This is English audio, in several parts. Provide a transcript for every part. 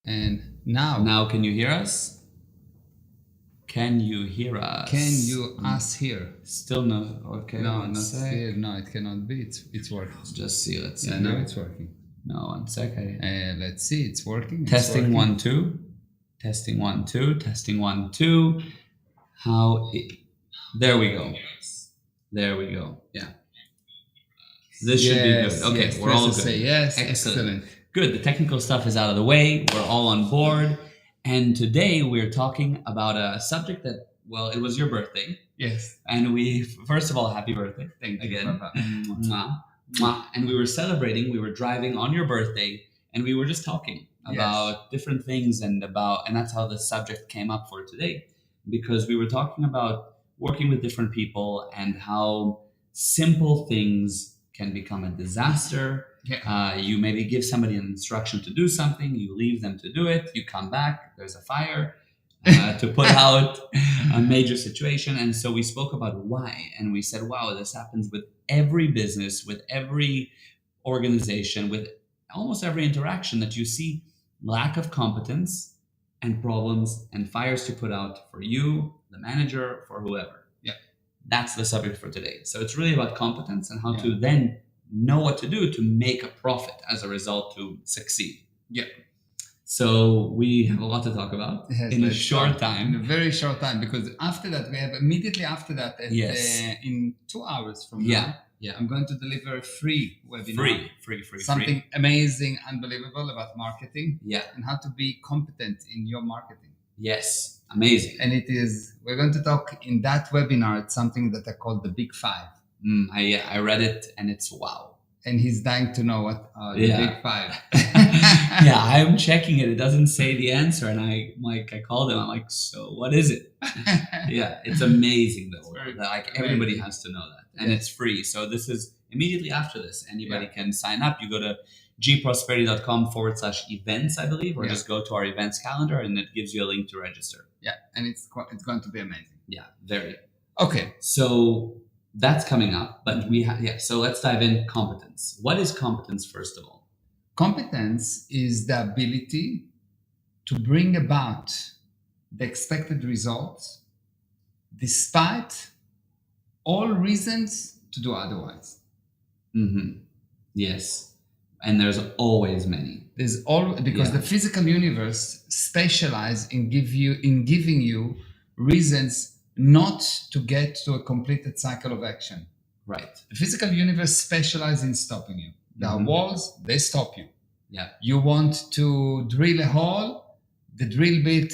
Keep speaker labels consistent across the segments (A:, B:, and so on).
A: And now,
B: Now, can you hear us? Can you hear us?
A: can you us here?
B: Still no. Okay.
A: No,
B: one
A: not
B: sec.
A: here. No, it cannot be. It's working.
B: Just see. Let's see.
A: Yeah, now it's working.
B: No, 1 sec.
A: Let's see. It's working. It's
B: Testing
A: working.
B: 1 2. Testing 1 2. Testing 1 2. There we go. There we go. Yeah. This should be good. Okay,
A: yes,
B: we're all good.
A: say yes.
B: Excellent. Good. The technical stuff is out of the way. We're all on board. And today we're talking about a subject that, well, it was your birthday.
A: Yes.
B: And we, first of all, happy birthday.
A: Thank you.
B: Again. Mwah. Mwah. And we were celebrating, we were driving on your birthday, and we were just talking about different things and that's how the subject came up for today. Because we were talking about working with different people and how simple things can become a disaster.
A: Yeah.
B: You maybe give somebody an instruction to do something, you leave them to do it, you come back, there's a fire to put out a major situation. And so we spoke about why, and we said, wow, this happens with every business, with every organization, with almost every interaction that you see lack of competence and problems and fires to put out for you, the manager, for whoever.
A: Yeah.
B: That's the subject for today. So it's really about competence and how to then know what to do to make a profit as a result to succeed.
A: Yeah.
B: So we have a lot to talk about in a short time.
A: In a very short time, because after that, we have immediately after that, in 2 hours from now, I'm going to deliver a free webinar. Free. Something amazing, unbelievable about marketing.
B: Yeah.
A: And how to be competent in your marketing.
B: Yes. Amazing.
A: And we're going to talk in that webinar, it's something that I call the Big Five.
B: I read it and it's wow.
A: And he's dying to know what are the Big Five.
B: Yeah, I'm checking it. It doesn't say the answer. And I called him. I'm like, so what is it? Yeah, it's amazing though. Everybody has to know that. And it's free. So this is immediately after this. Anybody can sign up. You go to gprosperity.com/events, I believe, or just go to our events calendar and it gives you a link to register.
A: Yeah, and it's going to be amazing.
B: Yeah, very.
A: Okay.
B: So that's coming up, but so let's dive in. Competence. What is competence, first of all?
A: Competence is the ability to bring about the expected results despite all reasons to do otherwise.
B: Mm-hmm. Yes. And there's always many.
A: Because the physical universe specializes in giving you reasons not to get to a completed cycle of action.
B: Right.
A: The physical universe specializes in stopping you. There are walls, they stop you.
B: Yeah.
A: You want to drill a hole, the drill bit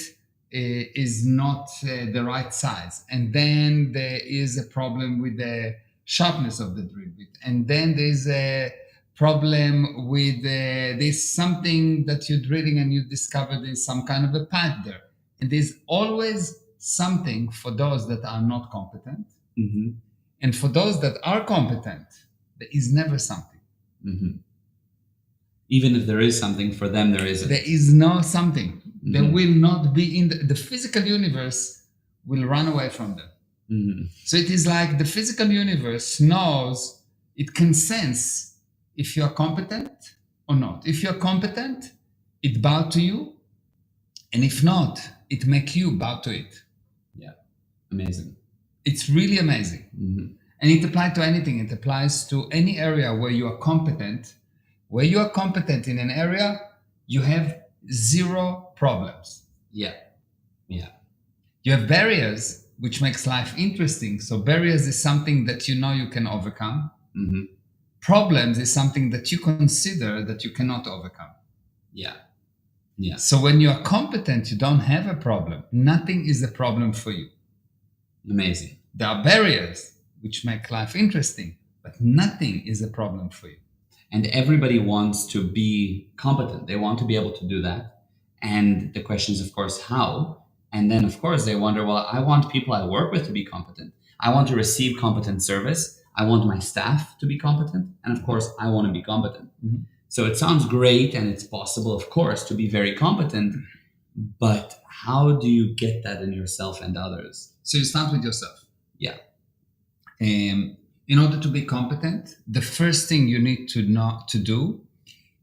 A: is not the right size. And then there is a problem with the sharpness of the drill bit. And then there's a problem with there's something that you're drilling and you discover there's some kind of a pipe there. And there's always something for those that are not competent.
B: Mm-hmm.
A: And for those that are competent, there is never something.
B: Mm-hmm. Even if there is something, for them there isn't.
A: There is no something. Mm-hmm. There will not be in the physical universe will run away from them.
B: Mm-hmm.
A: So it is like the physical universe knows, it can sense if you're competent or not. If you're competent, it bow to you. And if not, it make you bow to it.
B: Yeah. Amazing.
A: It's really amazing.
B: Mm-hmm.
A: And it applies to anything. It applies to any area where you are competent. Where you are competent in an area, you have zero problems.
B: Yeah. Yeah.
A: You have barriers, which makes life interesting. So barriers is something that you know you can overcome.
B: Mm-hmm.
A: Problems is something that you consider that you cannot overcome.
B: Yeah. Yeah.
A: So when you are competent, you don't have a problem. Nothing is a problem for you.
B: Amazing.
A: There are barriers which make life interesting, but nothing is a problem for you.
B: And everybody wants to be competent. They want to be able to do that. And the question is, of course, how? And then, of course, they wonder, well, I want people I work with to be competent. I want to receive competent service. I want my staff to be competent. And of course, I want to be competent.
A: Mm-hmm.
B: So it sounds great and it's possible, of course, to be very competent. But how do you get that in yourself and others?
A: So you start with yourself.
B: Yeah.
A: In order to be competent, the first thing you need to do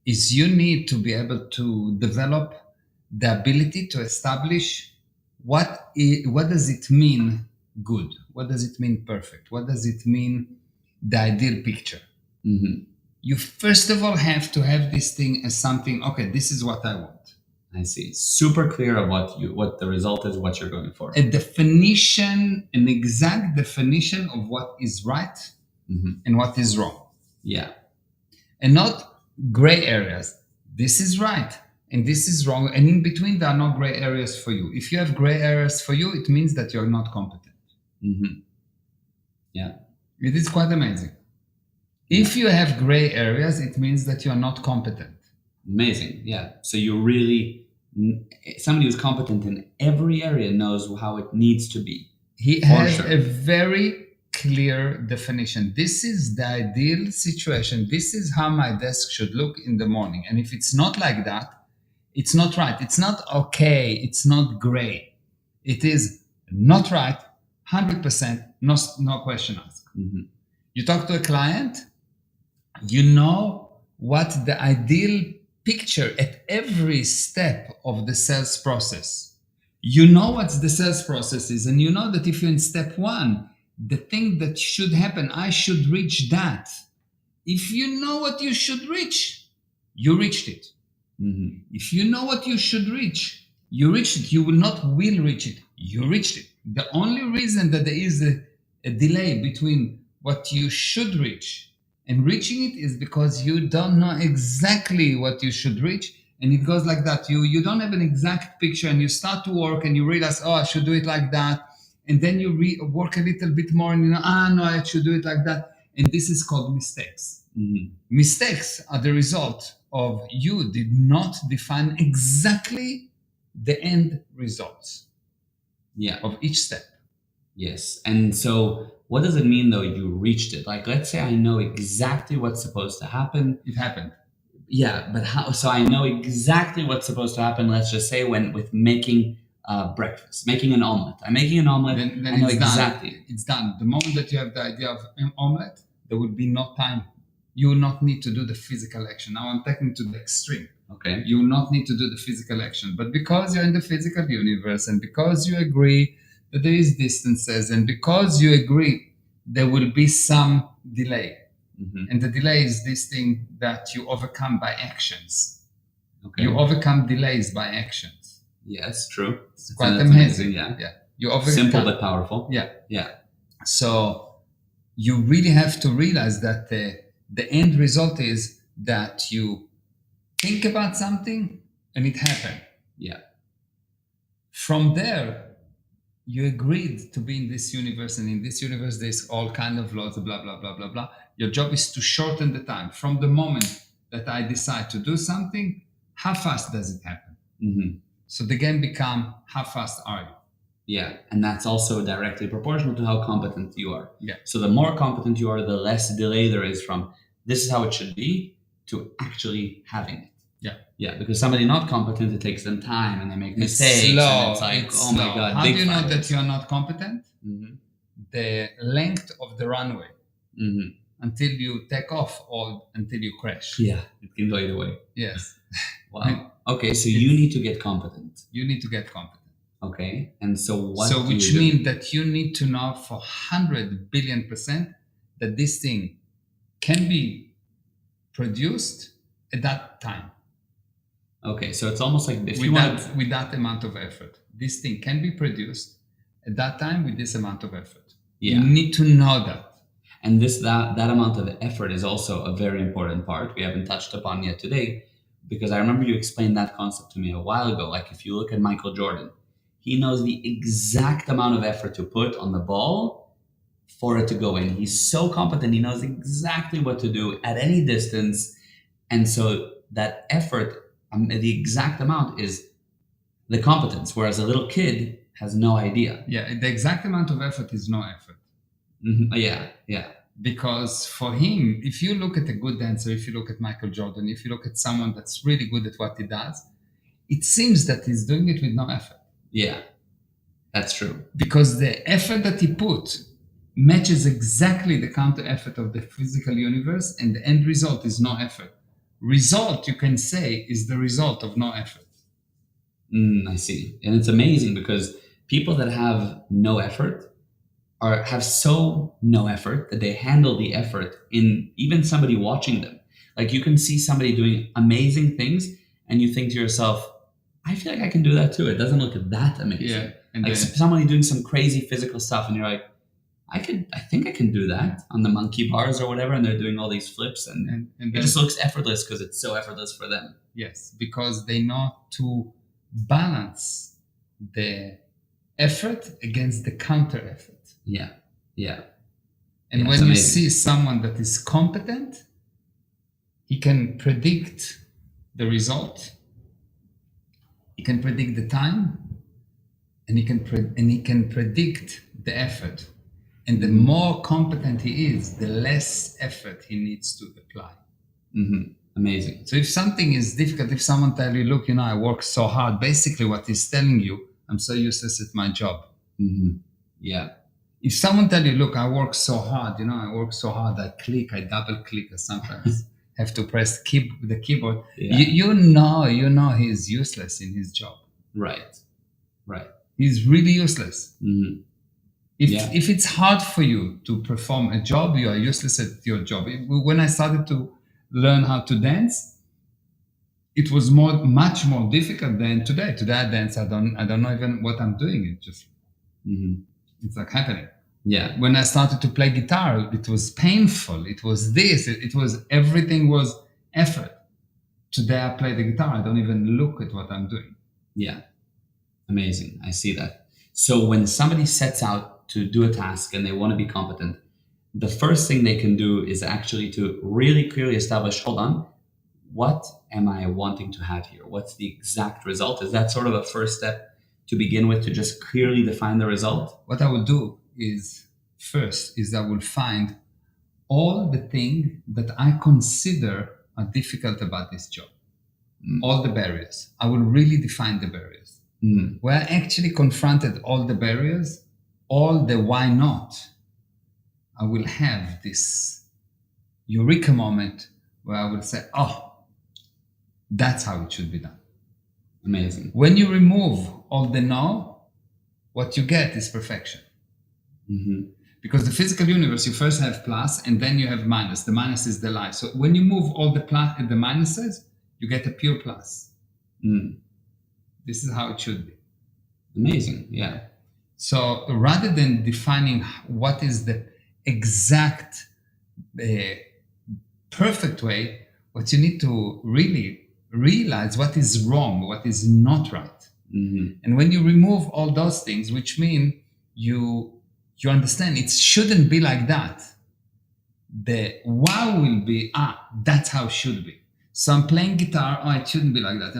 A: is you need to be able to develop the ability to establish what does it mean good? What does it mean perfect? What does it mean the ideal picture?
B: Mm-hmm.
A: You first of all have to have this thing as something, okay, this is what I want.
B: I see. Super clear of what the result is, what you're going for.
A: A definition, an exact definition of what is right and what is wrong.
B: Yeah.
A: And not gray areas. This is right and this is wrong. And in between, there are no gray areas for you. If you have gray areas for you, it means that you're not competent.
B: Yeah.
A: It is quite amazing. If you have gray areas, it means that you're not competent.
B: Amazing. Yeah. So you really, somebody who's competent in every area knows how it needs to be.
A: He has a very clear definition. This is the ideal situation. This is how my desk should look in the morning. And if it's not like that, it's not right. It's not okay. It's not gray. It is not right, 100%, no question asked. You talk to a client, you know what the ideal picture at every step of the sales process. You know what the sales process is, and you know that if you're in step 1, the thing that should happen, I should reach that. If you know what you should reach, you reached it. If you know what you should reach, you reached it. You will reach it. You reached it. The only reason that there is a delay between what you should reach and reaching it is because you don't know exactly what you should reach. And it goes like that. You don't have an exact picture, and you start to work and you realize, oh, I should do it like that. And then you work a little bit more and you know, no, I should do it like that. And this is called mistakes. Mistakes are the result of you did not define exactly the end results of each step.
B: Yes. And so what does it mean though you reached it? Like, let's say I know exactly what's supposed to happen.
A: It happened.
B: Yeah, but how? So I know exactly what's supposed to happen. Let's just say with making breakfast, making an omelet. I'm making an omelet.
A: Then
B: I know
A: it's
B: exactly.
A: Done. It's done. The moment that you have the idea of an omelet, there will be no time. You will not need to do the physical action. Now I'm taking to the extreme.
B: Okay.
A: You will not need to do the physical action. But because you're in the physical universe and because you agree that there is distances and because you agree there will be some delay. And the delay is this thing that you overcome by actions. Okay. You overcome delays by actions.
B: Yes, true.
A: It's quite amazing.
B: Yeah.
A: You overcome,
B: simple but powerful.
A: Yeah. So you really have to realize that the end result is that you think about something and it happened.
B: Yeah.
A: From there, you agreed to be in this universe, and in this universe there's all kind of laws, blah, blah, blah, blah, blah. Your job is to shorten the time. From the moment that I decide to do something, how fast does it happen? So the game become, how fast are you?
B: Yeah, and that's also directly proportional to how competent you are.
A: Yeah.
B: So the more competent you are, the less delay there is from this is how it should be to actually having it. Yeah, because somebody not competent, it takes them time and they make mistakes.
A: Slow.
B: And it's like,
A: it's
B: oh
A: slow.
B: my God.
A: How do you know that you're not competent? The length of the runway until you take off or until you crash.
B: Yeah, it can go either way.
A: Yes.
B: Wow. Okay, so you need to get competent.
A: You need to get competent.
B: Okay, and so what?
A: So which means that you need to know for 100 billion% that this thing can be produced at that time.
B: Okay, so it's almost like this.
A: With that amount of effort. This thing can be produced at that time with this amount of effort.
B: Yeah.
A: You need to know that.
B: And that amount of effort is also a very important part we haven't touched upon yet today, because I remember you explained that concept to me a while ago. Like if you look at Michael Jordan, he knows the exact amount of effort to put on the ball for it to go in. He's so competent. He knows exactly what to do at any distance. And so that effort, the exact amount is the competence, whereas a little kid has no idea.
A: Yeah, the exact amount of effort is no effort.
B: Yeah.
A: Because for him, if you look at a good dancer, if you look at Michael Jordan, if you look at someone that's really good at what he does, it seems that he's doing it with no effort.
B: Yeah, that's true.
A: Because the effort that he put matches exactly the counter effort of the physical universe, and the end result is no effort. Result, you can say, is the result of no effort.
B: I see. And it's amazing because people that have no effort are have so no effort that they handle the effort in even somebody watching them. Like you can see somebody doing amazing things and you think to yourself, I feel like I can do that too. It doesn't look that amazing.
A: Yeah. And
B: Like
A: then,
B: somebody doing some crazy physical stuff and you're like, I think I can do that on the monkey bars or whatever, and they're doing all these flips and
A: and
B: it just looks effortless because it's so effortless for them.
A: yes, because they know to balance the effort against the counter effort.
B: Yeah. Yeah.
A: And
B: Yeah,
A: when
B: it's
A: you
B: amazing.
A: see someone that is competent, he can predict the result, he can predict the time, and he can predict the effort. And the more competent he is, the less effort he needs to apply.
B: Amazing.
A: So if something is difficult, if someone tell you, look, I work so hard, basically what he's telling you, I'm so useless at my job.
B: Yeah.
A: If someone tell you, look, I work so hard, I work so hard, I double click, I sometimes have to press the keyboard.
B: Yeah.
A: You know he's useless in his job.
B: Right. Right.
A: He's really useless.
B: Yeah.
A: If it's hard for you to perform a job, you are useless at your job. When I started to learn how to dance, it was much more difficult than today. Today I dance, I don't know even what I'm doing. It just it's like happening.
B: Yeah.
A: When I started to play guitar, it was painful. It was this. It was everything was effort. Today I play the guitar. I don't even look at what I'm doing.
B: Yeah. Amazing. I see that. So when somebody sets out to do a task and they want to be competent, the first thing they can do is actually to really clearly establish, hold on, what am I wanting to have here? What's the exact result? Is that sort of a first step to begin with, to just clearly define the result?
A: What I will do is first is I will find all the things that I consider are difficult about this job. All the barriers. I will really define the barriers. Where I actually confronted all the barriers, all the why not, I will have this eureka moment where I will say, oh, that's how it should be done.
B: Amazing.
A: When you remove all the no, what you get is perfection. Because the physical universe, you first have plus and then you have minus. The minus is the lie. So when you move all the plus and the minuses, you get a pure plus. This is how it should be.
B: Amazing. Yeah.
A: So rather than defining what is the exact perfect way, what you need to really realize what is wrong, what is not right. And when you remove all those things, which mean you understand it shouldn't be like that, the wow will be, that's how it should be. So I'm playing guitar, it shouldn't be like that.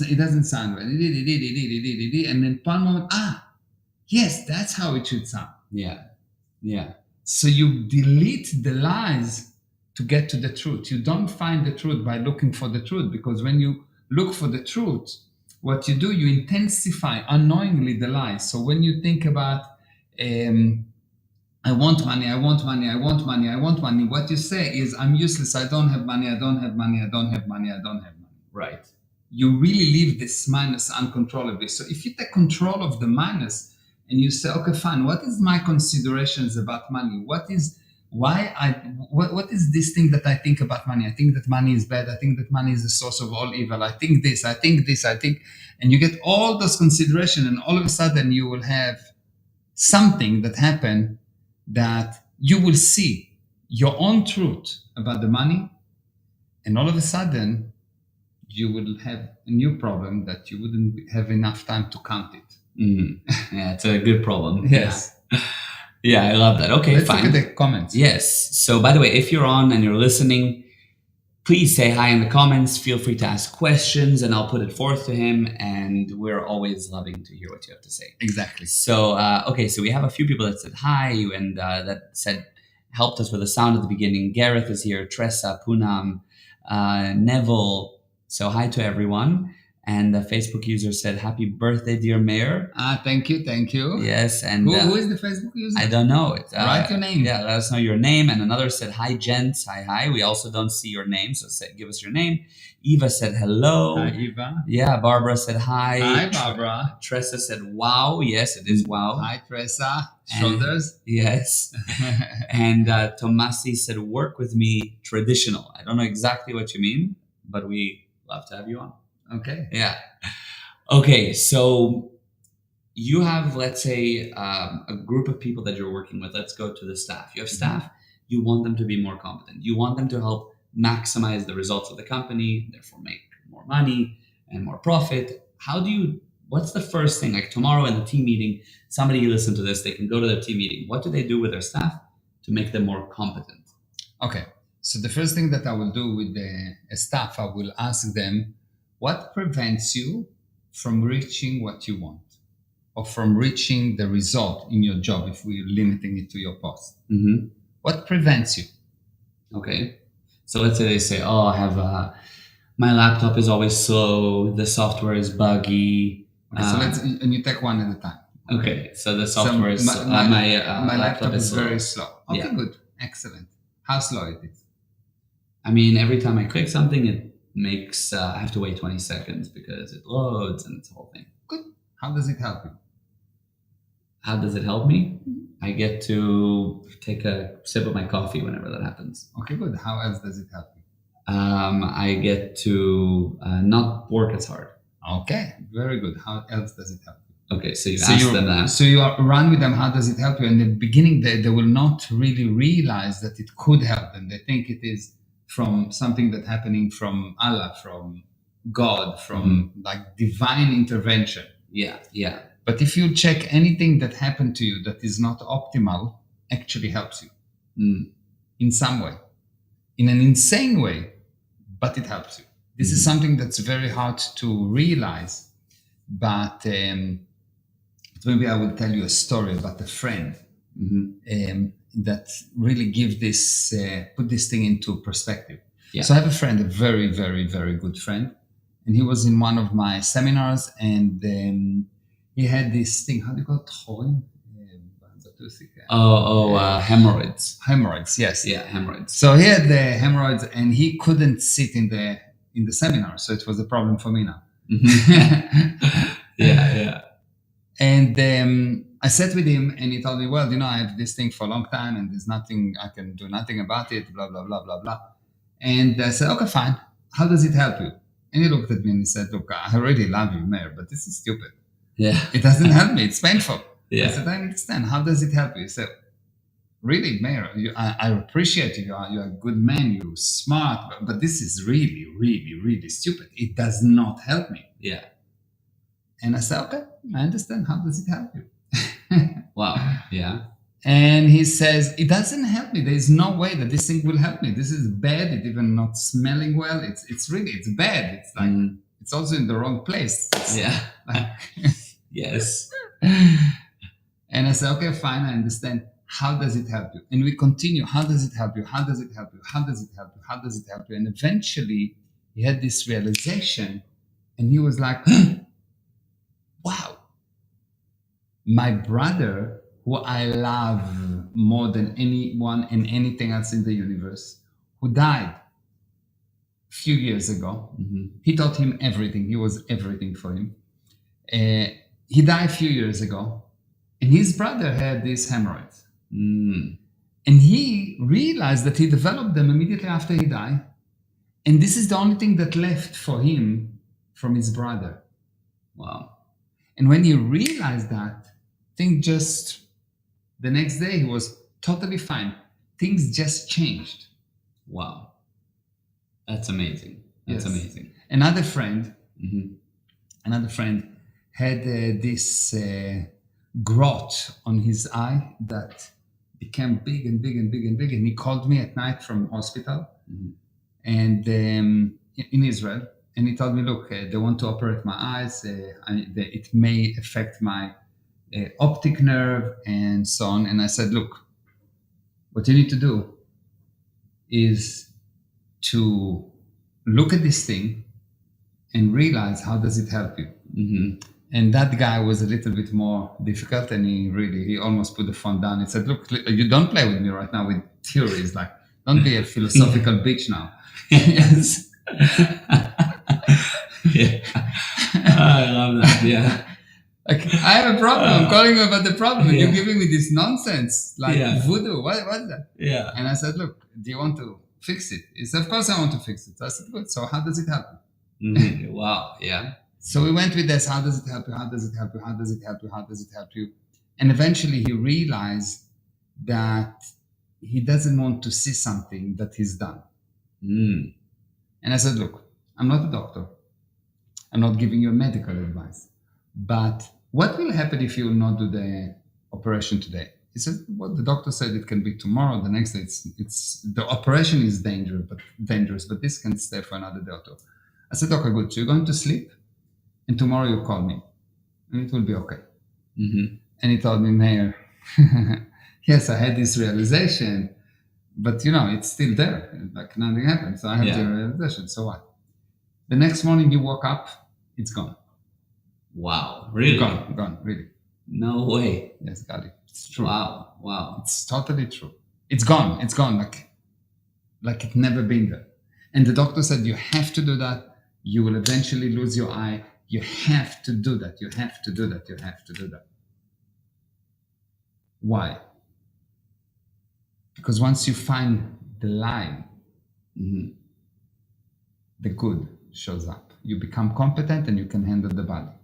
A: It doesn't sound right. And then one moment, yes, that's how it should sound.
B: Yeah. Yeah.
A: So you delete the lies to get to the truth. You don't find the truth by looking for the truth, because when you look for the truth, what you do, you intensify unknowingly the lies. So when you think about, I want money, I want money, I want money, I want money, what you say is, I'm useless, I don't have money, I don't have money, I don't have money, I don't have money.
B: Right.
A: You really leave this minus uncontrollably. So if you take control of the minus and you say, okay, fine, what is my considerations about money? What is this thing that I think about money? I think that money is bad. I think that money is the source of all evil. I think this, I think this, I think, and you get all those considerations, and all of a sudden you will have something that happen that you will see your own truth about the money, and all of a sudden you will have a new problem that you wouldn't have enough time to count it.
B: Yeah, it's a good problem.
A: Yes.
B: Yeah, I love that. Okay,
A: Let's
B: fine.
A: look at the comments.
B: Yes. So, by the way, if you're on and you're listening, please say hi in the comments. Feel free to ask questions and I'll put it forth to him. And we're always loving to hear what you have to say.
A: Exactly.
B: So, okay, so we have a few people that said hi and that said, helped us with the sound at the beginning. Gareth is here, Tressa, Poonam, Neville. So, hi to everyone. And the Facebook user said, "Happy birthday, dear Mayor."
A: Thank you, thank you.
B: Yes, and
A: Who is the Facebook user?
B: I don't know it.
A: Write your name.
B: Yeah, let us know your name. And another said, "Hi, gents. Hi. We also don't see your name, so give us your name." Eva said, "Hello."
A: Hi, Eva.
B: Yeah, Barbara said, "Hi."
A: Hi, Barbara.
B: Tressa said, "Wow." Yes, it is wow.
A: Hi, Tressa. Shoulders.
B: Yes. And Tomasi said, "Work with me, traditional." I don't know exactly what you mean, but we love to have you on.
A: Okay.
B: Yeah. Okay, so you have, let's say, a group of people that you're working with. Let's go to the staff. You have staff. You want them to be more competent. You want them to help maximize the results of the company, therefore make more money and more profit. What's the first thing? Like tomorrow in the team meeting, somebody listen to this, they can go to their team meeting. What do they do with their staff to make them more competent?
A: Okay. So the first thing that I will do with the staff, I will ask them, what prevents you from reaching what you want, or from reaching the result in your job if we're limiting it to your post?
B: Mm-hmm.
A: What prevents you?
B: Okay. So let's say they say, "Oh, I have my laptop is always slow, the software is buggy."
A: Okay, so and you take one at a time.
B: Okay, so the software is
A: my laptop is very slow. Okay,
B: Yeah.
A: Good, excellent. How slow it is?
B: I mean, every time I click something, it makes I have to wait 20 seconds because it loads and it's a whole thing.
A: Good. How does it help you?
B: How does it help me? I get to take a sip of my coffee whenever that happens.
A: Okay, good. How else does it help you?
B: I get to not work as hard.
A: Okay, very good. How else does it help you?
B: Okay, so you ask them that.
A: So you run with them. How does it help you? In the beginning, they will not really realize that it could help them. They think it is from something that happening from Allah, from God, from like divine intervention.
B: Yeah.
A: But if you check anything that happened to you that is not optimal, actually helps you in some way, in an insane way, but it helps you. This is something that's very hard to realize, but maybe I will tell you a story about a friend that really put this thing into perspective.
B: Yeah.
A: So I have a friend, a very, very, very good friend, and he was in one of my seminars, and he had this thing. How do you call it?
B: Hemorrhoids.
A: Hemorrhoids, yes.
B: Yeah, hemorrhoids.
A: So he had the hemorrhoids, and he couldn't sit in the seminar. So it was a problem for me now.
B: Yeah.
A: And I sat with him, and he told me, "Well, I have this thing for a long time, and there's nothing I can do, nothing about it. Blah blah blah blah blah." And I said, "Okay, fine. How does it help you?" And he looked at me and he said, "Look, I really love you, Mayor, but this is stupid.
B: Yeah.
A: It doesn't help me. It's painful."
B: Yeah.
A: I said, "I understand. How does it help you?" He said, "Really, Mayor, I appreciate you. You're a good man. You're smart, but this is really, really, really stupid. It does not help me."
B: Yeah.
A: And I said, "Okay, I understand. How does it help you?"
B: Wow. Yeah.
A: And he says, "It doesn't help me. There is no way that this thing will help me. This is bad. It's even not smelling well. It's bad. It's like it's also in the wrong place."
B: Yeah.
A: Like,
B: yes.
A: And I said, "Okay, fine. I understand. How does it help you?" And we continue. How does it help you? How does it help you? How does it help you? How does it help you? And eventually, he had this realization, and he was like, "Wow, my brother, who I love more than anyone and anything else in the universe, who died a few years ago." He taught him everything. He was everything for him. He died a few years ago, and his brother had these hemorrhoids. And he realized that he developed them immediately after he died. And this is the only thing that left for him from his brother.
B: Wow.
A: And when he realized that, the next day he was totally fine. Things just changed.
B: Wow. That's amazing. That's amazing.
A: Another friend had this growth on his eye that became big and big and big and big. And he called me at night from hospital and in Israel. And he told me, "Look, they want to operate my eyes. It may affect my optic nerve and so on." And I said, "Look, what you need to do is to look at this thing and realize how does it help you. And that guy was a little bit more difficult, and he almost put the phone down. He said, "Look, you don't play with me right now with theories. Like, don't be a philosophical bitch now." Yes.
B: Yeah. I love that. Yeah.
A: Like, I have a problem. I'm calling you about the problem, and
B: Yeah.
A: you're giving me this nonsense, like
B: Yeah.
A: voodoo. What's that?
B: Yeah.
A: And I said, "Look, do you want to fix it?" He said, "Of course I want to fix it." So I said, "Good. So how does it help you?"
B: Wow. Yeah.
A: So we went with this. How does it help you? How does it help you? How does it help you? How does it help you? And eventually he realized that he doesn't want to see something that he's done.
B: Mm.
A: And I said, "Look, I'm not a doctor. I'm not giving you medical advice. But what will happen if you will not do the operation today?" He said, "Well, the doctor said it can be tomorrow. The next day, it's the operation is dangerous, but this can stay for another day or two." I said, "Okay, good. So you're going to sleep, and tomorrow you call me, and it will be okay." And he told me, "Mayor, yes, I had this realization, but it's still there. Like nothing happened. So I have the realization. So what?" The next morning you woke up, it's gone.
B: Wow. Really?
A: Gone, really.
B: No way.
A: Yes, got it. It's true.
B: Wow.
A: It's totally true. It's gone. Like it never been there. And the doctor said, "You have to do that. You will eventually lose your eye. You have to do that. You have to do that. You have to do that." Why? Because once you find the lie, the good shows up. You become competent and you can handle the body.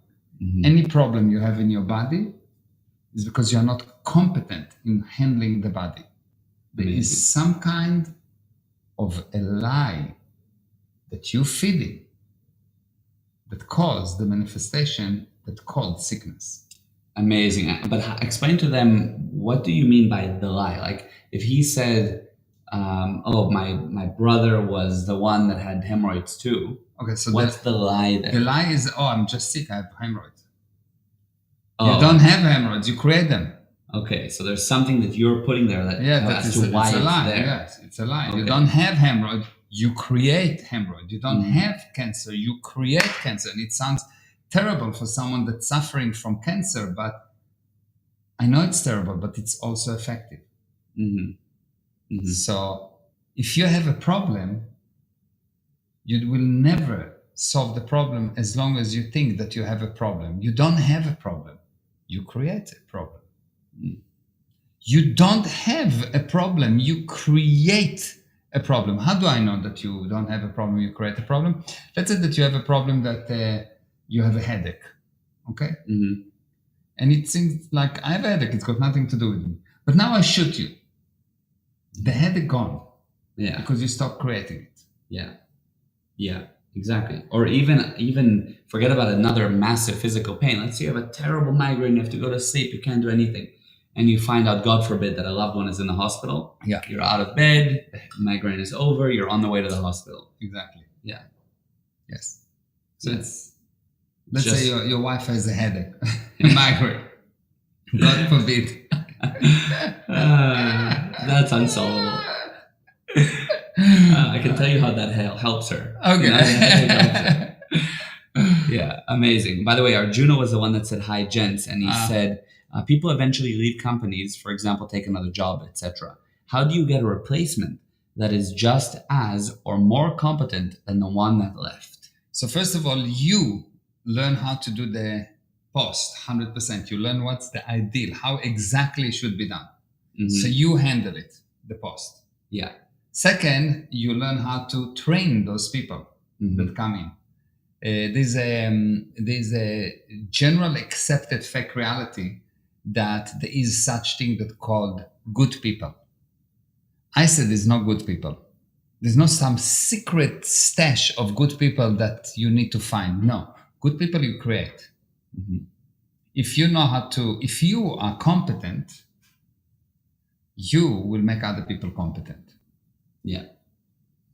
A: Any problem you have in your body is because you're not competent in handling the body. There is some kind of a lie that you feeding that caused the manifestation that called sickness.
B: Amazing. But explain to them, what do you mean by the lie? Like if he said, "Oh, my brother was the one that had hemorrhoids too."
A: Okay, so
B: what's the lie there?
A: The lie is, "Oh, I'm just sick. I have hemorrhoids."
B: Oh.
A: You don't have hemorrhoids. You create them.
B: Okay, so there's something that you're putting there that
A: as to why it's a lie.
B: there.
A: Yes, it's a lie.
B: Okay.
A: You don't have hemorrhoid. You create hemorrhoid. You don't have cancer. You create cancer. And it sounds terrible for someone that's suffering from cancer, but I know it's terrible, but it's also effective. So if you have a problem, you will never solve the problem as long as you think that you have a problem. You don't have a problem. You create a problem. You don't have a problem. You create a problem. How do I know that you don't have a problem? You create a problem. Let's say that you have a problem that you have a headache. Okay? And it seems like I have a headache. It's got nothing to do with me. But now I shoot you. The headache gone.
B: Yeah.
A: Because you stop creating it.
B: Yeah, exactly. Or even forget about another massive physical pain. Let's say you have a terrible migraine, you have to go to sleep, you can't do anything. And you find out, God forbid, that a loved one is in the hospital.
A: Yeah.
B: You're out of bed, the migraine is over, you're on the way to the hospital.
A: Exactly.
B: Yeah.
A: Yes. So let's say your wife has a headache, a migraine. God forbid.
B: That's unsolvable. I can tell you how that helps her.
A: Okay.
B: Yeah, amazing. By the way, Arjuna was the one that said, "Hi, gents," and he said, people eventually leave companies, for example, take another job, etc. How do you get a replacement that is just as or more competent than the one that left?
A: So first of all, you learn how to do the post 100%. You learn what's the ideal, how exactly it should be done. So you handle it, the post.
B: Yeah.
A: Second, you learn how to train those people that come in. There's a general accepted fake reality that there is such thing that called good people. I said there's no good people. There's no some secret stash of good people that you need to find. No, good people you create. If you are competent, you will make other people competent.
B: Yeah.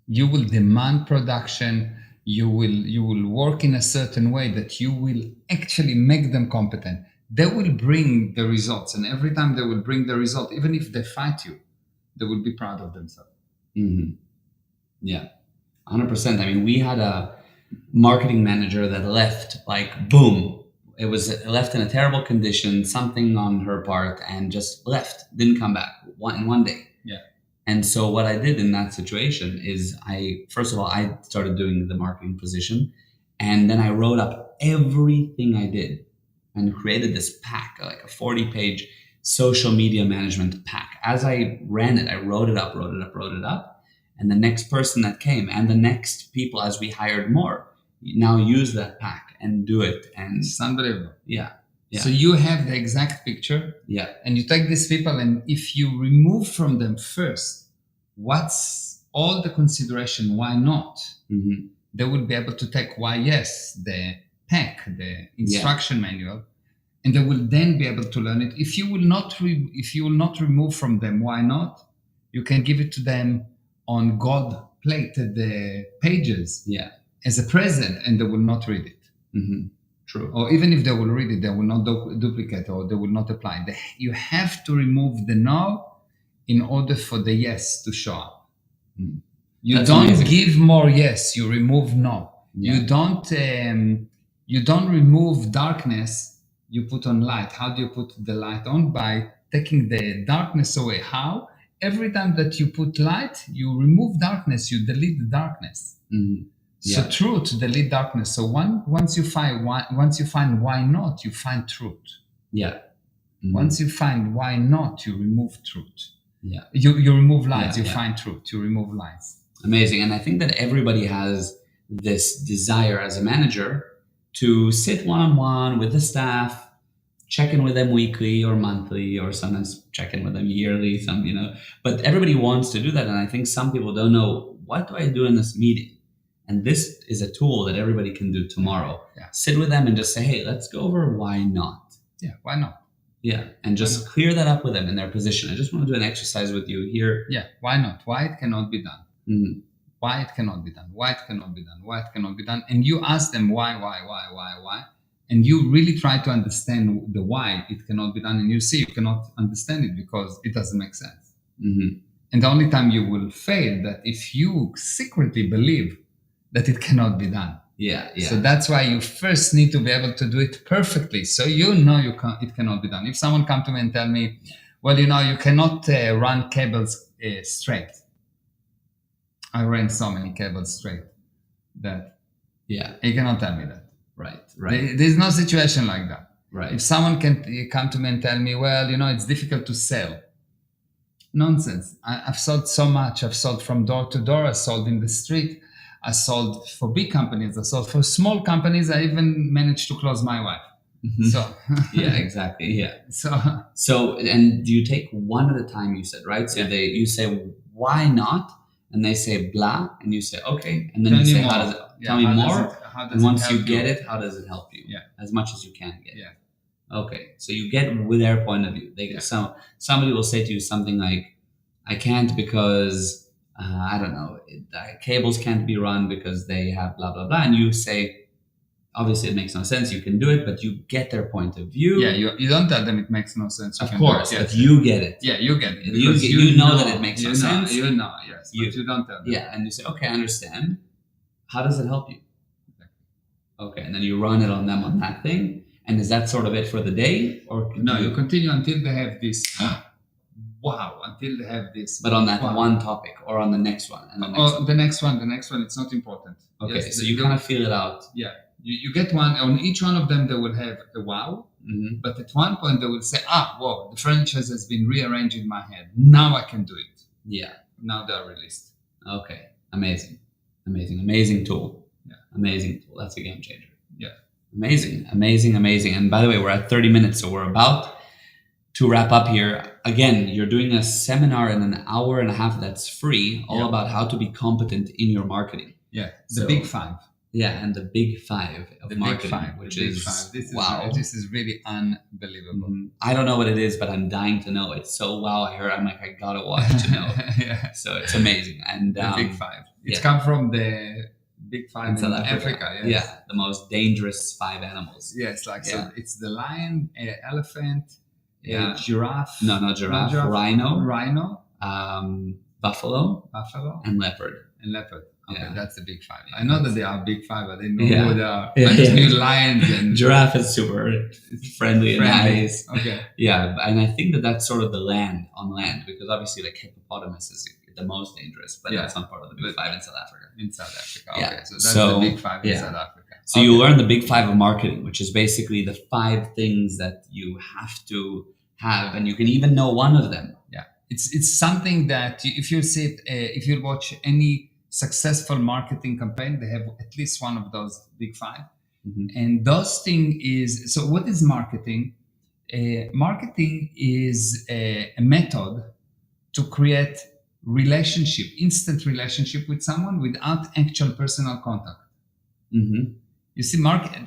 A: You will demand production. You will work in a certain way that you will actually make them competent. They will bring the results, and every time they will bring the result, even if they fight you, they will be proud of themselves.
B: Yeah, 100%. I mean, we had marketing manager that left like boom. It was left in a terrible condition, something on her part, and just left, didn't come back in one day.
A: Yeah.
B: And so what I did in that situation is first of all, I started doing the marketing position, and then I wrote up everything I did and created this pack, like a 40-page social media management pack. As I ran it, I wrote it up. And the next person that came and the next people, as we hired more, now use that pack and do it. And
A: It's unbelievable.
B: yeah.
A: So you have the exact picture,
B: Yeah.
A: and you take these people, and if you remove from them first what's all the consideration, why not,
B: Mm-hmm.
A: they will be able to take why yes, the pack, the instruction manual, and they will then be able to learn it. If you will not remove from them why not, you can give it to them on gold-plated pages
B: Yeah.
A: as a present, and they will not read it.
B: Mm-hmm. True.
A: Or even if they will read it, they will not duplicate, or they will not apply. You have to remove the no in order for the yes to show up.
B: Mm.
A: You
B: That's
A: don't
B: amazing.
A: give more yes, you remove no.
B: Yeah.
A: You don't remove darkness, you put on light. How do you put the light on? By taking the darkness away. How? Every time that you put light, you remove darkness, you delete the darkness.
B: Mm-hmm.
A: So
B: Yeah.
A: truth, delete darkness. So once you find why not, you find truth.
B: Yeah. Mm-hmm.
A: Once you find why not, you remove truth.
B: Yeah.
A: You remove lies,
B: Yeah,
A: you
B: yeah.
A: find truth, you remove lies.
B: Amazing. And I think that everybody has this desire as a manager to sit one-on-one with the staff, check in with them weekly or monthly, or sometimes check in with them yearly, but everybody wants to do that. And I think some people don't know, what do I do in this meeting? And this is a tool that everybody can do tomorrow.
A: Yeah.
B: Sit with them and just say, hey, let's go over why not.
A: Yeah, why not?
B: Yeah. And just clear that up with them in their position. I just want to do an exercise with you here.
A: Yeah, why not? Why it cannot be done?
B: Mm-hmm.
A: Why it cannot be done? Why it cannot be done? Why it cannot be done? And you ask them why, and you really try to understand the why it cannot be done. And you see you cannot understand it because it doesn't make sense.
B: Mm-hmm.
A: And the only time you will fail that if you secretly believe that it cannot be done.
B: Yeah, yeah.
A: So that's why you first need to be able to do it perfectly. So it cannot be done. If someone come to me and tell me, well, you cannot run cables straight. I ran so many cables straight that
B: Yeah.
A: you cannot tell me that.
B: Right.
A: There's no situation like that.
B: Right.
A: If someone can come to me and tell me, well, it's difficult to sell. Nonsense. I've sold so much. I've sold from door to door. I sold in the street. I sold for big companies. I sold for small companies. I even managed to close my wife.
B: Mm-hmm.
A: So
B: Yeah, exactly. Yeah.
A: So
B: And do you take one at a time? You said, right? So
A: Yeah.
B: you say why not, and they say blah, and you say okay, and then
A: Tell
B: you
A: me
B: say
A: more.
B: how does it?
A: Yeah,
B: Tell me
A: how does
B: more.
A: it- how does
B: And
A: it
B: once you
A: help
B: get it, how does it help you?
A: Yeah.
B: As much as you can get.
A: Yeah.
B: Okay. So you get with their point of view. Somebody will say to you something like, I can't because I don't know, cables can't be run because they have blah blah blah, and you say, obviously it makes no sense. You can do it, but you get their point of view.
A: Yeah, you don't tell them it makes no sense. You
B: Of
A: can do
B: course,
A: it.
B: but you get it.
A: Yeah, you get it.
B: You
A: because
B: know that it makes no sense.
A: You know, yes, but you don't tell them.
B: Yeah, and you say, okay, I understand. How does it help you? Okay, and then you run it on them on that thing. And is that sort of it for the day? Or
A: No, you continue until they have this. Wow, until they have this.
B: But on that
A: wow.
B: one topic or on the next one? And the next one.
A: The next one, it's not important.
B: Okay,
A: Yes,
B: so you kind of feel it out.
A: Yeah, you get one. On each one of them, they will have a wow.
B: Mm-hmm.
A: But at one point, they will say, whoa, the furniture has been rearranged in my head. Now I can do it.
B: Yeah.
A: Now they are released.
B: Okay, amazing tool.
A: Yeah.
B: Amazing tool. That's a game changer.
A: Yeah.
B: Amazing. And by the way, we're at 30 minutes, so we're about to wrap up here. Again, you're doing a seminar in an hour and a half that's free, all about how to be competent in your marketing.
A: Yeah, the
B: So-
A: big five.
B: Yeah, and the big five of
A: The
B: marketing,
A: big five.
B: which
A: the big
B: is
A: five.
B: wow.
A: This is really unbelievable.
B: Mhm. I don't know what it is, but I'm dying to know. It's so wow. I'm like, I gotta watch to know.
A: Yeah.
B: So it's amazing. And
A: The big five. It's
B: yeah.
A: come from the big five in
B: South
A: Africa. Yes.
B: Yeah, the most dangerous 5 animals.
A: Yes, like
B: Yeah.
A: so. It's the lion, elephant,
B: Yeah.
A: giraffe.
B: No, not giraffe. Rhino,
A: Rhino,
B: buffalo,
A: buffalo,
B: and leopard.
A: and leopard. Okay,
B: Yeah.
A: that's the big five. I know that they are big five, but I didn't know
B: Yeah.
A: who they are.
B: Yeah,
A: I just
B: yeah.
A: knew lions and
B: Giraffe is super friendly and nice.
A: Okay.
B: Yeah, and I think that that's sort of the land on land, because obviously like hippopotamus is the most dangerous, but
A: Yeah.
B: that's not part of the big five in South Africa.
A: In South Africa.
B: Yeah.
A: Okay, so that's
B: So,
A: the big five in
B: yeah.
A: South Africa.
B: So you learn the big five of marketing, which is basically the 5 things that you have to have, and you can even know one of them.
A: Yeah, it's something that if you sit, if you watch any successful marketing campaign, they have at least one of those big 5.
B: Mhm.
A: And those thing is, so what is marketing? Marketing is a method to create relationship, instant relationship with someone without actual personal contact.
B: Mm-hmm.
A: You see,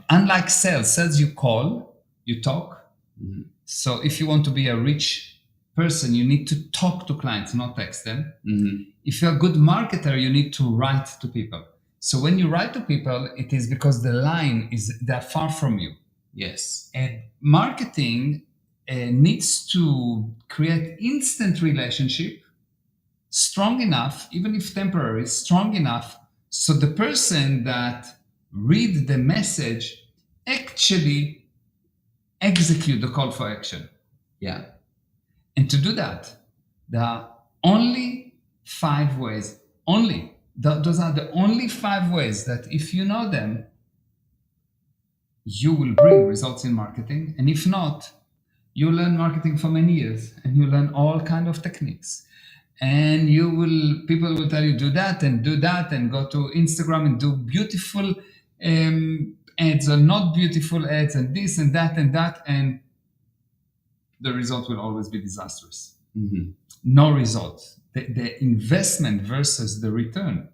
A: unlike sales, you call, you talk.
B: Mm-hmm.
A: So if you want to be a rich person, you need to talk to clients, not text them.
B: Mm-hmm.
A: If you're a good marketer, you need to write to people. So when you write to people, it is because they're far from you.
B: Yes.
A: And marketing needs to create instant relationship, strong enough, even if temporary, strong enough, so the person that read the message actually execute the call for action.
B: Yeah.
A: And to do that, there are only 5 ways. Those are the only 5 ways that if you know them, you will bring results in marketing. And if not, you learn marketing for many years and you learn all kind of techniques. And people will tell you do that and go to Instagram and do beautiful ads or not beautiful ads and this and that, and the result will always be disastrous.
B: Mm-hmm.
A: No result. The investment versus the return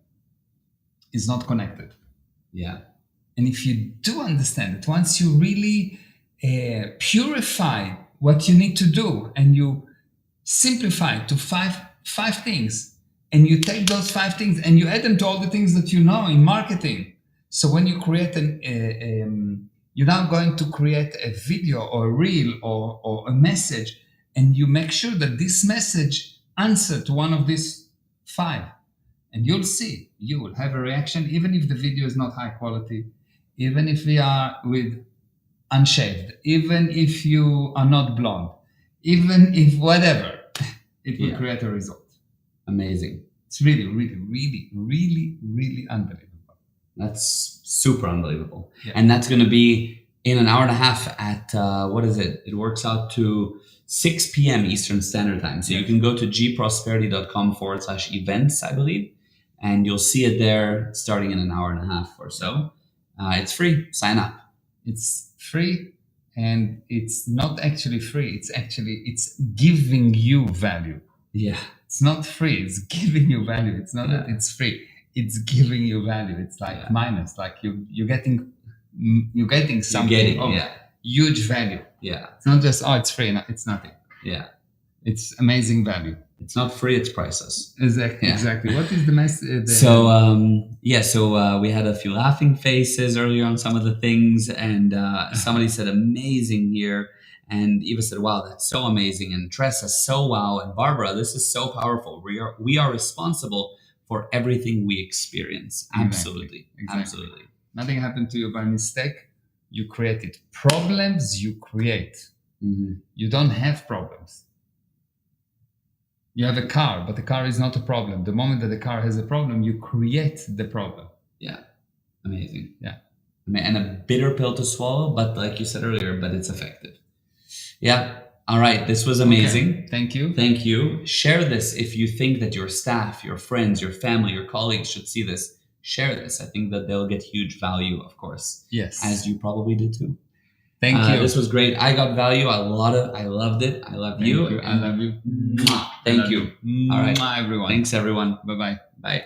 A: is not connected.
B: Yeah.
A: And if you do understand it, once you really purify what you need to do and you simplify it to five things, and you take those 5 things and you add them to all the things that you know in marketing. So when you create you're now going to create a video or a reel or a message, and you make sure that this message answers to one of these 5. And you'll see, you will have a reaction, even if the video is not high quality, even if we are with unshaved, even if you are not blonde, even if whatever, it will create a result.
B: Amazing.
A: It's really, really, really, really, really unbelievable.
B: That's super unbelievable.
A: Yeah.
B: And that's going to be in an hour and a half at, what is it? It works out to 6 p.m. Eastern Standard Time. So you can go to gprosperity.com/events, I believe, and you'll see it there starting in an hour and a half or so. It's free. Sign up.
A: It's free, and it's not actually free. It's giving you value.
B: Yeah.
A: It's not free. It's giving you value. It's not that it's free. It's giving you value. It's like minus, like you're getting something of huge value.
B: Yeah.
A: It's not just, it's free. No, it's nothing.
B: Yeah.
A: It's amazing value.
B: It's not free, it's priceless.
A: Exactly.
B: Yeah.
A: Exactly. What is the message?
B: So we had a few laughing faces earlier on some of the things, and somebody said amazing here, and Eva said, wow, that's so amazing, and Tress says, so wow, and Barbara, this is so powerful. We are responsible for everything we experience. Absolutely.
A: Exactly.
B: Absolutely.
A: Nothing happened to you by mistake. You created problems. You create.
B: Mm-hmm.
A: You don't have problems. You have a car, but the car is not a problem. The moment that the car has a problem, you create the problem.
B: Yeah. Amazing.
A: Yeah.
B: And a bitter pill to swallow, but like you said earlier, but it's effective. Yeah. All right. This was amazing.
A: Okay. Thank you.
B: Thank you. Share this if you think that your staff, your friends, your family, your colleagues should see this. Share this. I think that they'll get huge value, of course.
A: Yes.
B: As you probably did too.
A: Thank you.
B: This was great. I got value. I loved it. I love you.
A: I love you.
B: Thank you. All right.
A: Everyone.
B: Thanks, everyone.
A: Bye-bye.
B: Bye.